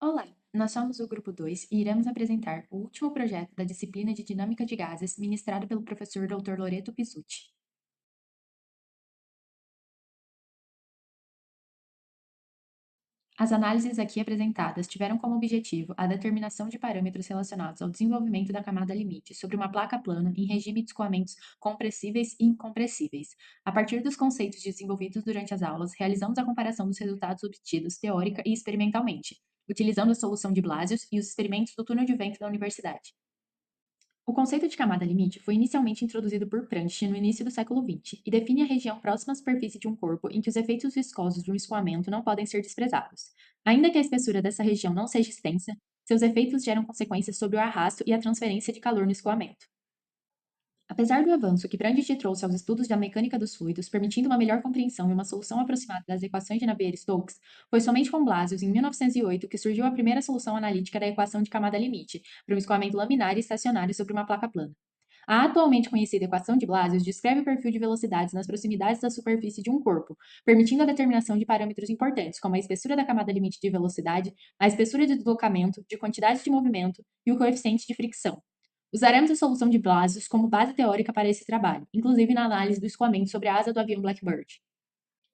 Olá, nós somos o Grupo 2 e iremos apresentar o último projeto da disciplina de Dinâmica de Gases, ministrado pelo professor Dr. Loreto Pizzuti. As análises aqui apresentadas tiveram como objetivo a determinação de parâmetros relacionados ao desenvolvimento da camada limite sobre uma placa plana em regime de escoamentos compressíveis e incompressíveis. A partir dos conceitos desenvolvidos durante as aulas, realizamos a comparação dos resultados obtidos teórica e experimentalmente, utilizando a solução de Blasius e os experimentos do túnel de vento da universidade. O conceito de camada limite foi inicialmente introduzido por Prandtl no início do século XX e define a região próxima à superfície de um corpo em que os efeitos viscosos de um escoamento não podem ser desprezados. Ainda que a espessura dessa região não seja extensa, seus efeitos geram consequências sobre o arrasto e a transferência de calor no escoamento. Apesar do avanço que Prandtl trouxe aos estudos da mecânica dos fluidos, permitindo uma melhor compreensão e uma solução aproximada das equações de Navier-Stokes, foi somente com Blasius, em 1908, que surgiu a primeira solução analítica da equação de camada limite, para um escoamento laminar e estacionário sobre uma placa plana. A atualmente conhecida equação de Blasius descreve o perfil de velocidades nas proximidades da superfície de um corpo, permitindo a determinação de parâmetros importantes, como a espessura da camada limite de velocidade, a espessura de deslocamento, de quantidade de movimento e o coeficiente de fricção. Usaremos a solução de Blasius como base teórica para esse trabalho, inclusive na análise do escoamento sobre a asa do avião Blackbird.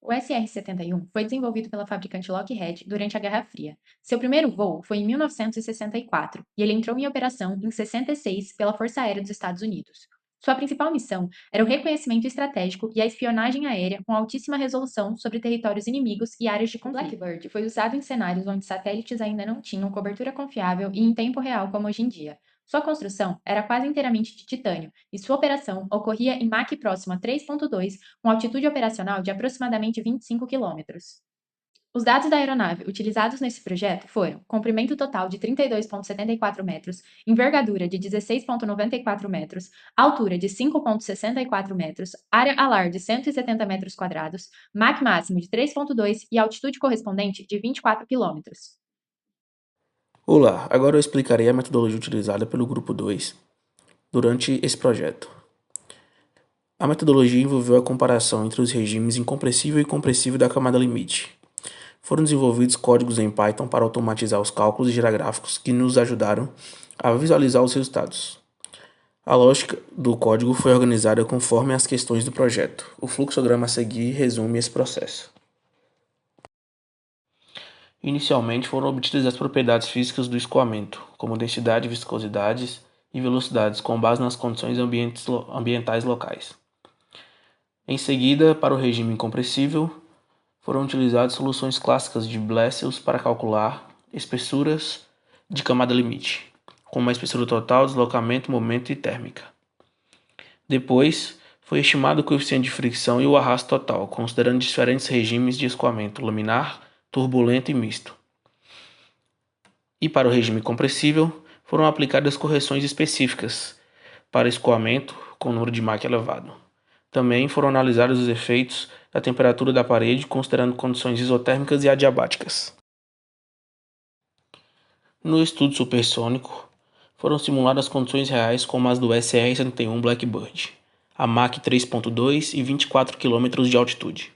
O SR-71 foi desenvolvido pela fabricante Lockheed durante a Guerra Fria. Seu primeiro voo foi em 1964 e ele entrou em operação em 66 pela Força Aérea dos Estados Unidos. Sua principal missão era o reconhecimento estratégico e a espionagem aérea com altíssima resolução sobre territórios inimigos e áreas de conflito. Blackbird foi usado em cenários onde satélites ainda não tinham cobertura confiável e em tempo real como hoje em dia. Sua construção era quase inteiramente de titânio e sua operação ocorria em Mach próximo a 3.2 com altitude operacional de aproximadamente 25 quilômetros. Os dados da aeronave utilizados nesse projeto foram comprimento total de 32,74 metros, envergadura de 16,94 metros, altura de 5,64 metros, área alar de 170 metros quadrados, Mach máximo de 3,2 e altitude correspondente de 24 quilômetros. Olá, agora eu explicarei a metodologia utilizada pelo Grupo 2 durante esse projeto. A metodologia envolveu a comparação entre os regimes incompressível e compressível da camada limite. Foram desenvolvidos códigos em Python para automatizar os cálculos e gerar gráficos que nos ajudaram a visualizar os resultados. A lógica do código foi organizada conforme as questões do projeto. O fluxograma a seguir resume esse processo. Inicialmente foram obtidas as propriedades físicas do escoamento, como densidade, viscosidades e velocidades, com base nas condições ambientais locais. Em seguida, para o regime incompressível, foram utilizadas soluções clássicas de Blasius para calcular espessuras de camada limite, como a espessura total, deslocamento, momento e térmica. Depois, foi estimado o coeficiente de fricção e o arrasto total, considerando diferentes regimes de escoamento laminar, turbulento e misto. E para o regime compressível, foram aplicadas correções específicas para escoamento com número de Mach elevado. Também foram analisados os efeitos da temperatura da parede, considerando condições isotérmicas e adiabáticas. No estudo supersônico, foram simuladas condições reais como as do SR-71 Blackbird, a Mach 3.2 e 24 km de altitude.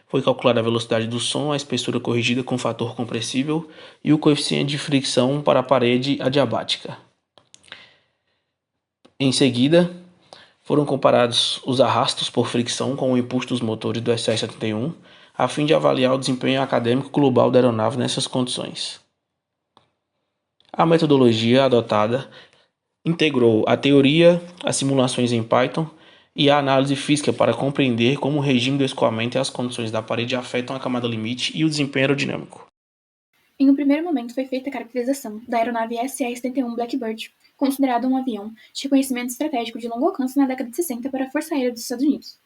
Foi calculada a velocidade do som, a espessura corrigida com fator compressível e o coeficiente de fricção para a parede adiabática. Em seguida, foram comparados os arrastos por fricção com o impulso dos motores do SR-71, a fim de avaliar o desempenho acadêmico global da aeronave nessas condições. A metodologia adotada integrou a teoria, as simulações em Python e a análise física para compreender como o regime do escoamento e as condições da parede afetam a camada limite e o desempenho aerodinâmico. Em um primeiro momento foi feita a caracterização da aeronave SR-71 Blackbird, considerado um avião de reconhecimento estratégico de longo alcance na década de 60 para a Força Aérea dos Estados Unidos.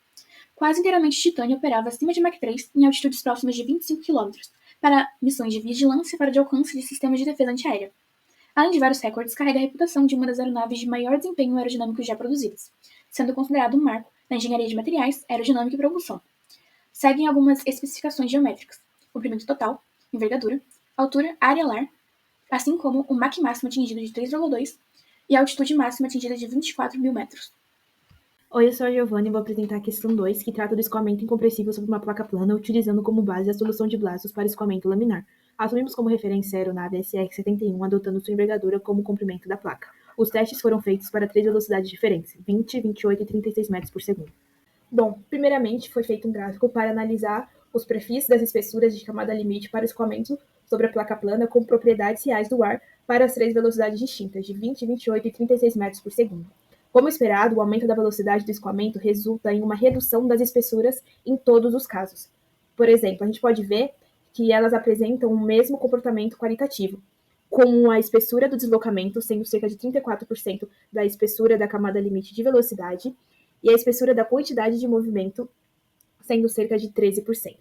Quase inteiramente titânio, operava acima de Mach 3 em altitudes próximas de 25 km para missões de vigilância fora de alcance de sistemas de defesa antiaérea. Além de vários recordes, carrega a reputação de uma das aeronaves de maior desempenho aerodinâmico já produzidas, sendo considerado um marco na engenharia de materiais, aerodinâmica e propulsão. Seguem algumas especificações geométricas: comprimento total, envergadura, altura, área alar, assim como o Mach máximo atingido de 3,2 e a altitude máxima atingida de 24.000 metros. Oi, eu sou a Giovanna e vou apresentar a questão 2, que trata do escoamento incompressível sobre uma placa plana, utilizando como base a solução de Blasius para escoamento laminar. Assumimos como referência a aeronave SR-71, adotando sua envergadura como comprimento da placa. Os testes foram feitos para 3 velocidades diferentes, 20, 28 e 36 metros por segundo. Bom, primeiramente foi feito um gráfico para analisar os perfis das espessuras de camada limite para o escoamento sobre a placa plana com propriedades reais do ar para as 3 velocidades distintas, de 20, 28 e 36 metros por segundo. Como esperado, o aumento da velocidade do escoamento resulta em uma redução das espessuras em todos os casos. Por exemplo, a gente pode ver que elas apresentam o mesmo comportamento qualitativo, com a espessura do deslocamento sendo cerca de 34% da espessura da camada limite de velocidade e a espessura da quantidade de movimento sendo cerca de 13%.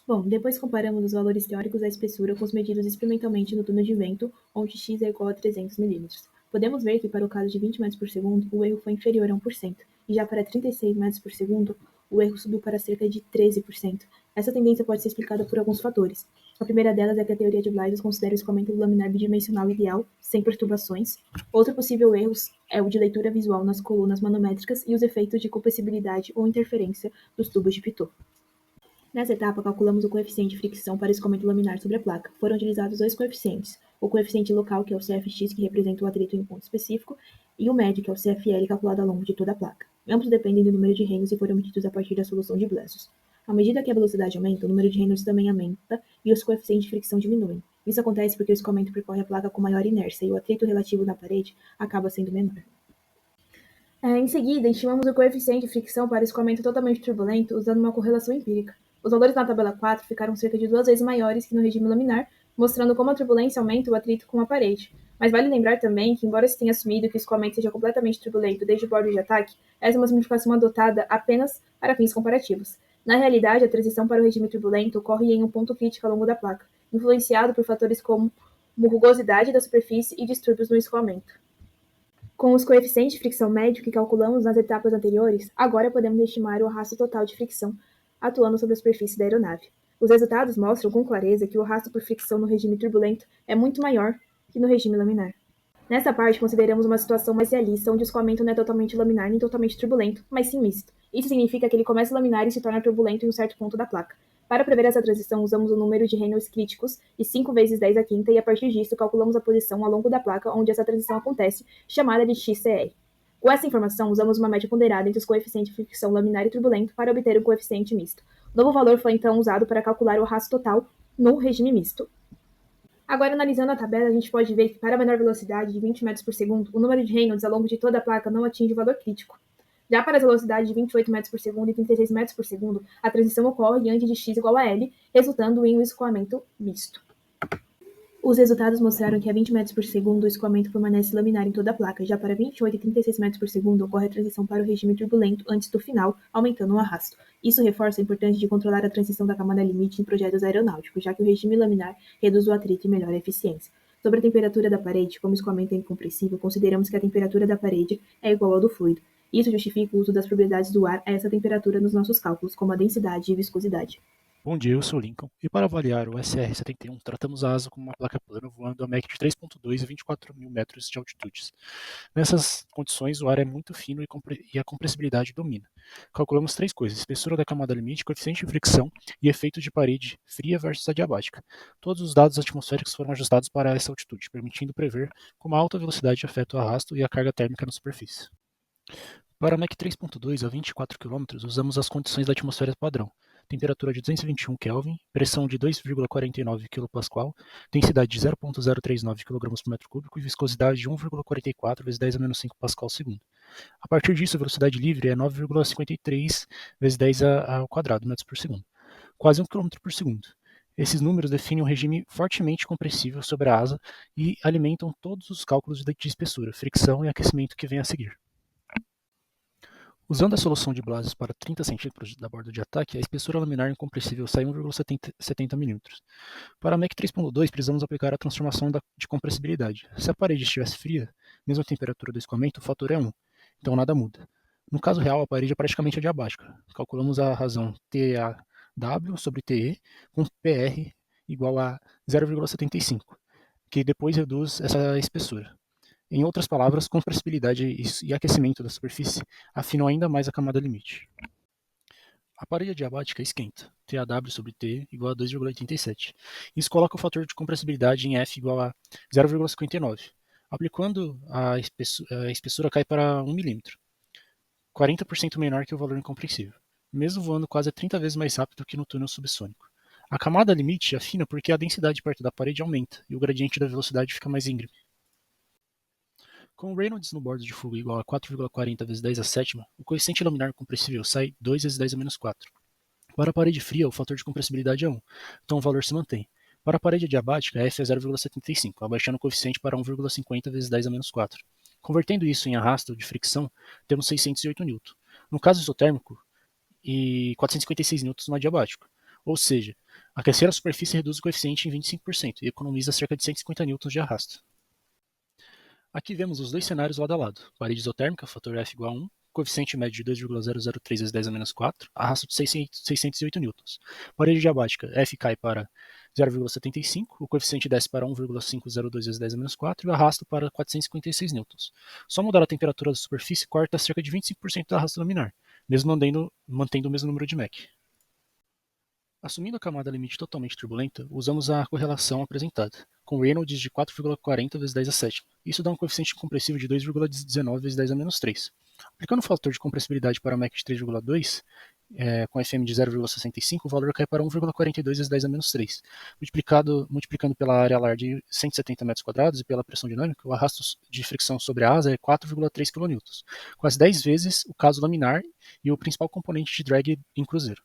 Bom, depois comparamos os valores teóricos da espessura com os medidos experimentalmente no túnel de vento, onde x é igual a 300 mm. Podemos ver que para o caso de 20 metros por segundo, o erro foi inferior a 1%, e já para 36 metros por segundo, o erro subiu para cerca de 13%. Essa tendência pode ser explicada por alguns fatores. A primeira delas é que a teoria de Blythe considera o escoamento laminar bidimensional ideal, sem perturbações. Outro possível erro é o de leitura visual nas colunas manométricas e os efeitos de compressibilidade ou interferência dos tubos de Pitot. Nessa etapa, calculamos o coeficiente de fricção para escoamento laminar sobre a placa. Foram utilizados 2 coeficientes, o coeficiente local, que é o CFX, que representa o atrito em um ponto específico, e o médio, que é o CFL, calculado ao longo de toda a placa. Ambos dependem do número de Reynolds e foram medidos a partir da solução de Blasius. À medida que a velocidade aumenta, o número de Reynolds também aumenta e os coeficientes de fricção diminuem. Isso acontece porque o escoamento percorre a placa com maior inércia e o atrito relativo na parede acaba sendo menor. Em seguida, estimamos o coeficiente de fricção para escoamento totalmente turbulento usando uma correlação empírica. Os valores na tabela 4 ficaram cerca de 2 vezes maiores que no regime laminar, mostrando como a turbulência aumenta o atrito com a parede. Mas vale lembrar também que, embora se tenha assumido que o escoamento seja completamente turbulento desde o bordo de ataque, essa é uma simplificação adotada apenas para fins comparativos. Na realidade, a transição para o regime turbulento ocorre em um ponto crítico ao longo da placa, influenciado por fatores como rugosidade da superfície e distúrbios no escoamento. Com os coeficientes de fricção médio que calculamos nas etapas anteriores, agora podemos estimar o arrasto total de fricção atuando sobre a superfície da aeronave. Os resultados mostram com clareza que o arrasto por fricção no regime turbulento é muito maior que no regime laminar. Nessa parte, consideramos uma situação mais realista, onde o escoamento não é totalmente laminar nem totalmente turbulento, mas sim misto. Isso significa que ele começa laminar e se torna turbulento em um certo ponto da placa. Para prever essa transição, usamos o número de Reynolds críticos e 5 vezes 10 à quinta, e a partir disso calculamos a posição ao longo da placa onde essa transição acontece, chamada de XCR. Com essa informação, usamos uma média ponderada entre os coeficientes de fricção laminar e turbulento para obter um coeficiente misto. O novo valor foi então usado para calcular o arrasto total no regime misto. Agora, analisando a tabela, a gente pode ver que para a menor velocidade de 20 metros por segundo, o número de Reynolds ao longo de toda a placa não atinge o valor crítico. Já para as velocidades de 28 metros por segundo e 36 metros por segundo, a transição ocorre antes de x igual a L, resultando em um escoamento misto. Os resultados mostraram que a 20 metros por segundo o escoamento permanece laminar em toda a placa, já para 28 e 36 metros por segundo ocorre a transição para o regime turbulento antes do final, aumentando o arrasto. Isso reforça a importância de controlar a transição da camada limite em projetos aeronáuticos, já que o regime laminar reduz o atrito e melhora a eficiência. Sobre a temperatura da parede, como o escoamento é incompressível, consideramos que a temperatura da parede é igual ao do fluido. Isso justifica o uso das propriedades do ar a essa temperatura nos nossos cálculos, como a densidade e viscosidade. Bom dia, eu sou o Lincoln, e para avaliar o SR-71, tratamos a asa como uma placa plana voando a Mach de 3.2 e 24.000 metros de altitude. Nessas condições, o ar é muito fino e a compressibilidade domina. Calculamos 3 coisas: espessura da camada limite, coeficiente de fricção e efeito de parede fria versus adiabática. Todos os dados atmosféricos foram ajustados para essa altitude, permitindo prever como a alta velocidade afeta o arrasto e a carga térmica na superfície. Para Mach 3.2 a 24 km, usamos as condições da atmosfera padrão: temperatura de 221 Kelvin, pressão de 2,49 kPa, densidade de 0,039 kg por metro cúbico e viscosidade de 1,44 vezes 10 a menos 5 pascal segundo. A partir disso, a velocidade livre é 9,53 vezes 10 ao quadrado metros por segundo, quase 1 km por segundo. Esses números definem um regime fortemente compressível sobre a asa e alimentam todos os cálculos de espessura, fricção e aquecimento que vêm a seguir. Usando a solução de Blasius para 30 cm da borda de ataque, a espessura laminar incompressível sai 1,70 mm. Para a Mach 3.2, precisamos aplicar a transformação de compressibilidade. Se a parede estivesse fria, mesmo a temperatura do escoamento, o fator é 1, então nada muda. No caso real, a parede é praticamente adiabática. Calculamos a razão TAW sobre TE com PR igual a 0,75, que depois reduz essa espessura. Em outras palavras, compressibilidade e aquecimento da superfície afinam ainda mais a camada limite. A parede adiabática esquenta, TAW sobre T igual a 2,87. Isso coloca o fator de compressibilidade em F igual a 0,59. Aplicando, a espessura cai para 1 milímetro, 40% menor que o valor incompressível, mesmo voando quase 30 vezes mais rápido que no túnel subsônico. A camada limite afina porque a densidade perto da parede aumenta e o gradiente da velocidade fica mais íngreme. Com o Reynolds no bordo de fuga igual a 4,40 vezes 10 a sétima, o coeficiente laminar compressível sai 2 vezes 10 a menos 4. Para a parede fria, o fator de compressibilidade é 1, então o valor se mantém. Para a parede adiabática, F é 0,75, abaixando o coeficiente para 1,50 vezes 10 a menos 4. Convertendo isso em arrasto de fricção, temos 608 N. No caso isotérmico, e 456 N no adiabático. Ou seja, aquecer a superfície reduz o coeficiente em 25% e economiza cerca de 150 N de arrasto. Aqui vemos os dois cenários lado a lado. Parede isotérmica, fator F igual a 1, coeficiente médio de 2,003 vezes 10 a menos 4, arrasto de 608 N. Parede diabática, F cai para 0,75, o coeficiente desce para 1,502 vezes 10 a menos 4 e o arrasto para 456 N. Só mudar a temperatura da superfície corta cerca de 25% do arrasto laminar, mesmo mantendo o mesmo número de Mach. Assumindo a camada limite totalmente turbulenta, usamos a correlação apresentada, com Reynolds de 4,40 vezes 10 a sétima. Isso dá um coeficiente compressivo de 2,19 vezes 10 a menos 3. Aplicando o fator de compressibilidade para Mach de 3,2, com FM de 0,65, o valor cai para 1,42 vezes 10 a menos 3. Multiplicando pela área alar de 170 metros quadrados e pela pressão dinâmica, o arrasto de fricção sobre a asa é 4,3 kN, quase 10 vezes o caso laminar e o principal componente de drag em cruzeiro.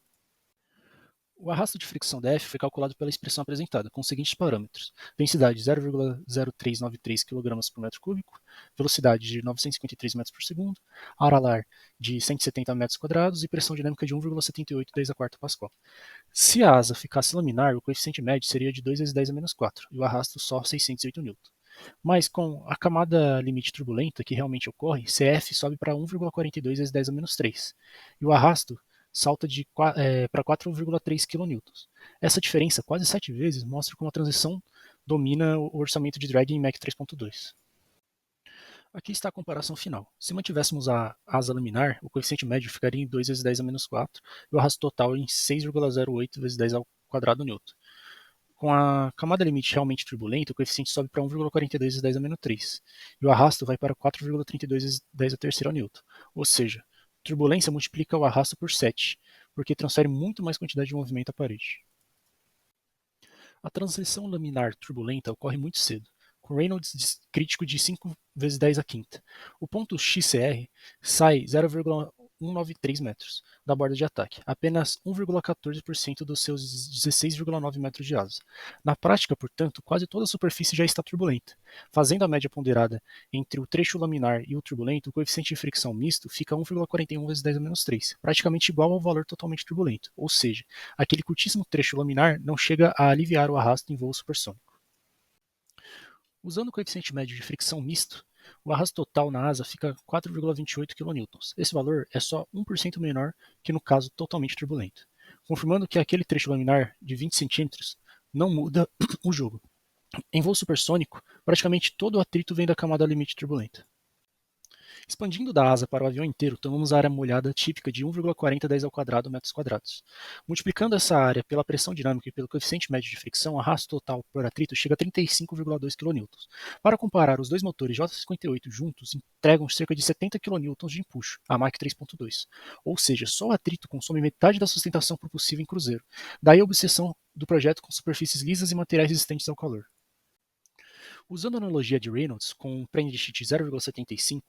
O arrasto de fricção da F foi calculado pela expressão apresentada, com os seguintes parâmetros: densidade 0,0393 kg por metro cúbico, velocidade de 953 metros por segundo, área alar de 170 metros quadrados e pressão dinâmica de 1,78 10 a quarta Pascal. Se a asa ficasse laminar, o coeficiente médio seria de 2 vezes 10 a menos 4 e o arrasto só 608 N. Mas com a camada limite turbulenta que realmente ocorre, CF sobe para 1,42 vezes 10 a menos 3 e o arrasto salta para 4,3 kN. Essa diferença, quase 7 vezes, mostra como a transição domina o orçamento de drag em Mach 3.2. Aqui está a comparação final. Se mantivéssemos a asa laminar, o coeficiente médio ficaria em 2 vezes 10 a menos 4 e o arrasto total em 6,08 vezes 10 ao quadrado newton. Com a camada limite realmente turbulenta, o coeficiente sobe para 1,42 vezes 10 a menos 3 e o arrasto vai para 4,32 vezes 10 a terceira newton. Ou seja, turbulência multiplica o arrasto por 7, porque transfere muito mais quantidade de movimento à parede. A transição laminar turbulenta ocorre muito cedo, com Reynolds crítico de 5 vezes 10 a quinta. O ponto XCR sai 0,193 metros da borda de ataque, apenas 1,14% dos seus 16,9 metros de asa. Na prática, portanto, quase toda a superfície já está turbulenta. Fazendo a média ponderada entre o trecho laminar e o turbulento, o coeficiente de fricção misto fica 1,41 vezes 10 a menos 3, praticamente igual ao valor totalmente turbulento, ou seja, aquele curtíssimo trecho laminar não chega a aliviar o arrasto em voo supersônico. Usando o coeficiente médio de fricção misto, o arrasto total na asa fica 4,28 kN. Esse valor é só 1% menor que no caso totalmente turbulento, confirmando que aquele trecho laminar de 20 cm não muda o jogo. Em voo supersônico, praticamente todo o atrito vem da camada limite turbulenta. Expandindo da asa para o avião inteiro, tomamos a área molhada típica de 1,40 10 ao quadrado metros quadrados. Multiplicando essa área pela pressão dinâmica e pelo coeficiente médio de fricção, o arrasto total por atrito chega a 35,2 kN. Para comparar, os dois motores J58 juntos entregam cerca de 70 kN de empuxo, a Mach 3.2. Ou seja, só o atrito consome metade da sustentação propulsiva em cruzeiro. Daí a obsessão do projeto com superfícies lisas e materiais resistentes ao calor. Usando a analogia de Reynolds com um Prendish de 0,75,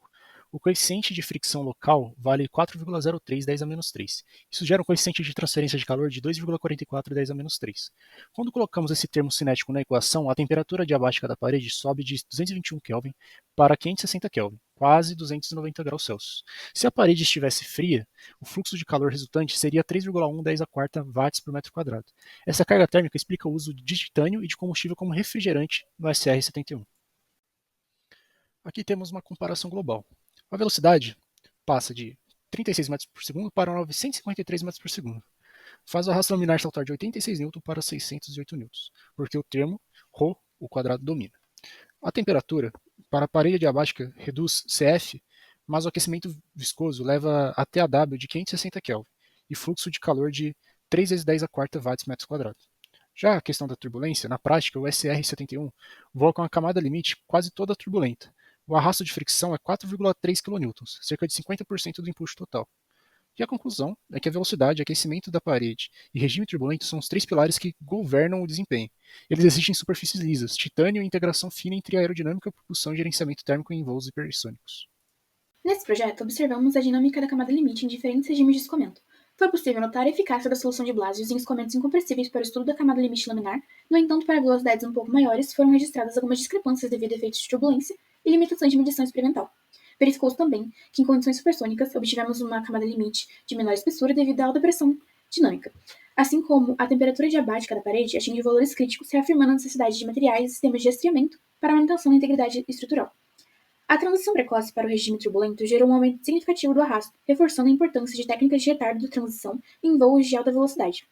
o coeficiente de fricção local vale 4,03 10 a menos 3. Isso gera um coeficiente de transferência de calor de 2,44 10 a menos 3. Quando colocamos esse termo cinético na equação, a temperatura diabática da parede sobe de 221 Kelvin para 560 Kelvin, quase 290 graus Celsius. Se a parede estivesse fria, o fluxo de calor resultante seria 3,1 10 a quarta watts por metro quadrado. Essa carga térmica explica o uso de titânio e de combustível como refrigerante no SR-71. Aqui temos uma comparação global. A velocidade passa de 36 metros por segundo para 953 metros por segundo. Faz o arrasto laminar saltar de 86 N para 608 N, porque o termo ρ, o quadrado, domina. A temperatura para a parede adiabática reduz CF, mas o aquecimento viscoso leva a TAW de 560 Kelvin. e fluxo de calor de 3 vezes 10 a quarta watts metros quadrados. Já a questão da turbulência, na prática, o SR-71 voa com a camada limite quase toda turbulenta. O arrasto de fricção é 4,3 kN, cerca de 50% do empuxo total. E a conclusão é que a velocidade, aquecimento da parede e regime turbulento são os três pilares que governam o desempenho. Eles exigem superfícies lisas, titânio e integração fina entre aerodinâmica, propulsão e gerenciamento térmico em voos hipersônicos. Nesse projeto, observamos a dinâmica da camada limite em diferentes regimes de escoamento. Foi possível notar a eficácia da solução de Blasius em escoamentos incompressíveis para o estudo da camada limite laminar. No entanto, para velocidades um pouco maiores, foram registradas algumas discrepâncias devido a efeitos de turbulência e limitações de medição experimental. Verificou-se também que, em condições supersônicas, obtivemos uma camada limite de menor espessura devido à alta pressão dinâmica, assim como a temperatura diabática da parede atinge valores críticos, reafirmando a necessidade de materiais e sistemas de resfriamento para a manutenção da integridade estrutural. A transição precoce para o regime turbulento gerou um aumento significativo do arrasto, reforçando a importância de técnicas de retardo de transição em voos de alta velocidade.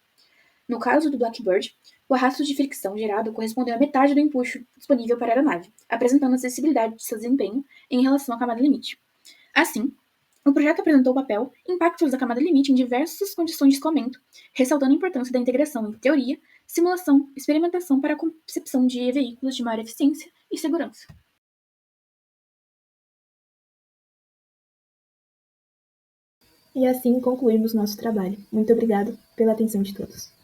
No caso do Blackbird, o arrasto de fricção gerado correspondeu a metade do empuxo disponível para a aeronave, apresentando acessibilidade de seu desempenho em relação à camada limite. Assim, o projeto apresentou o papel e impactos da camada limite em diversas condições de escoamento, ressaltando a importância da integração entre teoria, simulação e experimentação para a concepção de veículos de maior eficiência e segurança. E assim concluímos nosso trabalho. Muito obrigado pela atenção de todos.